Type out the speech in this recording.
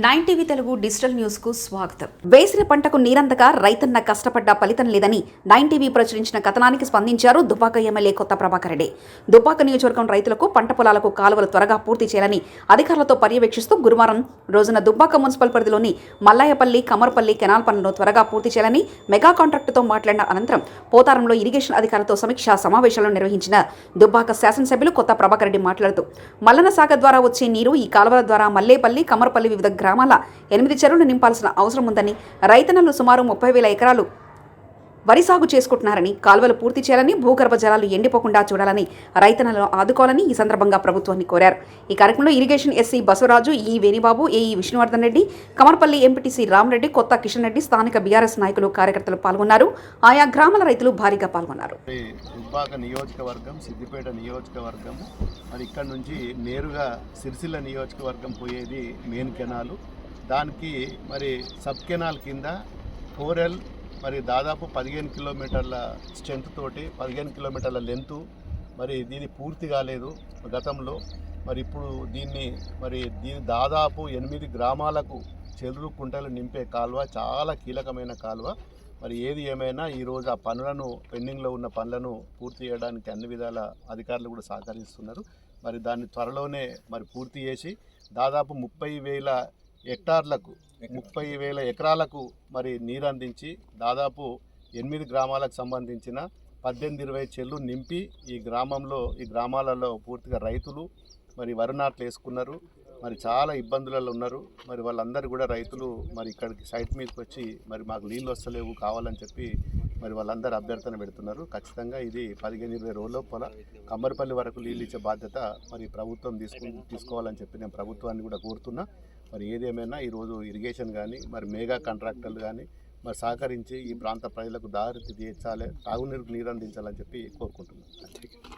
9 TV Telugu digital news కు స్వాగతం. వేసిన పంటకు నీరందక రైతన్న కష్టపడ్డ ఫలితం లేదని 9 టీవీ ప్రచురించిన కథనానికి స్పందించారు దుబ్బాక ఎమ్మెల్యే కొత్త ప్రభాకర్ రెడ్డి. దుబ్బాక నియోజకవర్గం రైతులకు పంట పొలాలకు కాలువలు త్వరగా పూర్తి చేయాలని అధికారులతో పర్యవేక్షిస్తూ గురువారం రోజున దుబ్బాక మున్సిపల్ పరిధిలోని మల్లాయపల్లి, కమర్పల్లి కెనాల్ పనులను త్వరగా పూర్తి చేయాలని మెగా కాంట్రాక్టుతో మాట్లాడిన అనంతరం పోతారంలో ఇరిగేషన్ అధికారులతో సమీక్షా సమావేశాలను నిర్వహించిన దుబ్బాక శాసనసభ్యులు కొత్త ప్రభాకర్ రెడ్డి మాట్లాడుతూ మల్లన సాగర్ ద్వారా వచ్చే నీరు ఈ కాలువల ద్వారా మల్లేపల్లి, కమర్పల్లి వివిధ గ్రామాల 8 చెరువులు నింపాల్సిన అవసరం ఉందని, రైతన్నలు సుమారు 30,000 ఎకరాలు వరి సాగు చేసుకుంటున్నారని, కాలువలు పూర్తి చేయాలని, భూగర్భ జలాలు ఎండిపోకుండా చూడాలని, రైతన్నలను ఆదుకోవాలని ఈ సందర్భంగా ప్రభుత్వాన్ని కోరారు. ఈ కార్యక్రమంలో ఇరిగేషన్ ఎస్సీ బసవరాజు, ఈ వేణిబాబు, ఏఈ విష్ణువర్ధన్ రెడ్డి, కమర్పల్లి ఎంపీటీసీ రామరెడ్డి, కొత్త కిషన్ రెడ్డి, స్థానిక బీఆర్ఎస్ నాయకులు, కార్యకర్తలు పాల్గొన్నారు. ఆయా గ్రామాల రైతులు భారీగా పాల్గొన్నారు. దుబ్బాక నియోజకవర్గం, సిద్దిపేట నియోజకవర్గం, మరి ఇక్కడ నుంచి నేరుగా సిరిసిల్ల నియోజకవర్గం పోయేది మెయిన్ కెనాలు. దానికి మరి సబ్ కెనాల్ కింద 4L మరి దాదాపు 15 కిలోమీటర్ల స్ట్రెంత్ తోటి 15 కిలోమీటర్ల లెంతు. మరి దీన్ని పూర్తి కాలేదు గతంలో. మరి ఇప్పుడు దీన్ని దాదాపు 8 గ్రామాలకు చెరువు కుంటలు నింపే కాలువ, చాలా కీలకమైన కాలువ. మరి ఏది ఏమైనా ఈరోజు ఆ పనులను, పెండింగ్లో ఉన్న పనులను పూర్తి చేయడానికి అన్ని విధాల అధికారులు కూడా సహకరిస్తున్నారు. మరి దాన్ని త్వరలోనే మరి పూర్తి చేసి దాదాపు 30,000 హెక్టార్లకు, 30,000 ఎకరాలకు మరి నీరు అందించి దాదాపు 8 గ్రామాలకు సంబంధించిన 18-20 చెర్లు నింపి ఈ గ్రామాలలో పూర్తిగా రైతులు మరి వరి నాట్లు వేసుకున్నారు. మరి చాలా ఇబ్బందులలో ఉన్నారు. మరి వాళ్ళందరూ కూడా రైతులు మరి ఇక్కడికి సైట్ మీదకి వచ్చి మరి మాకు నీళ్ళు వస్తలేవు కావాలని చెప్పి మరి వాళ్ళందరూ అభ్యర్థన పెడుతున్నారు. ఖచ్చితంగా ఇది 15-20 రోజుల లోపల కమ్మరిపల్లి వరకు నీళ్ళు ఇచ్చే బాధ్యత మరి ప్రభుత్వం తీసుకోవాలని చెప్పి నేను ప్రభుత్వాన్ని కూడా కోరుతున్నా. మరి ఏదేమైనా ఈరోజు ఇరిగేషన్ కానీ మరి మెగా కాంట్రాక్టర్లు కానీ మరి సహకరించి ఈ ప్రాంత ప్రజలకు దారి తీర్చాలి, తాగునీరుకు నీరు అందించాలని చెప్పి కోరుకుంటున్నాను.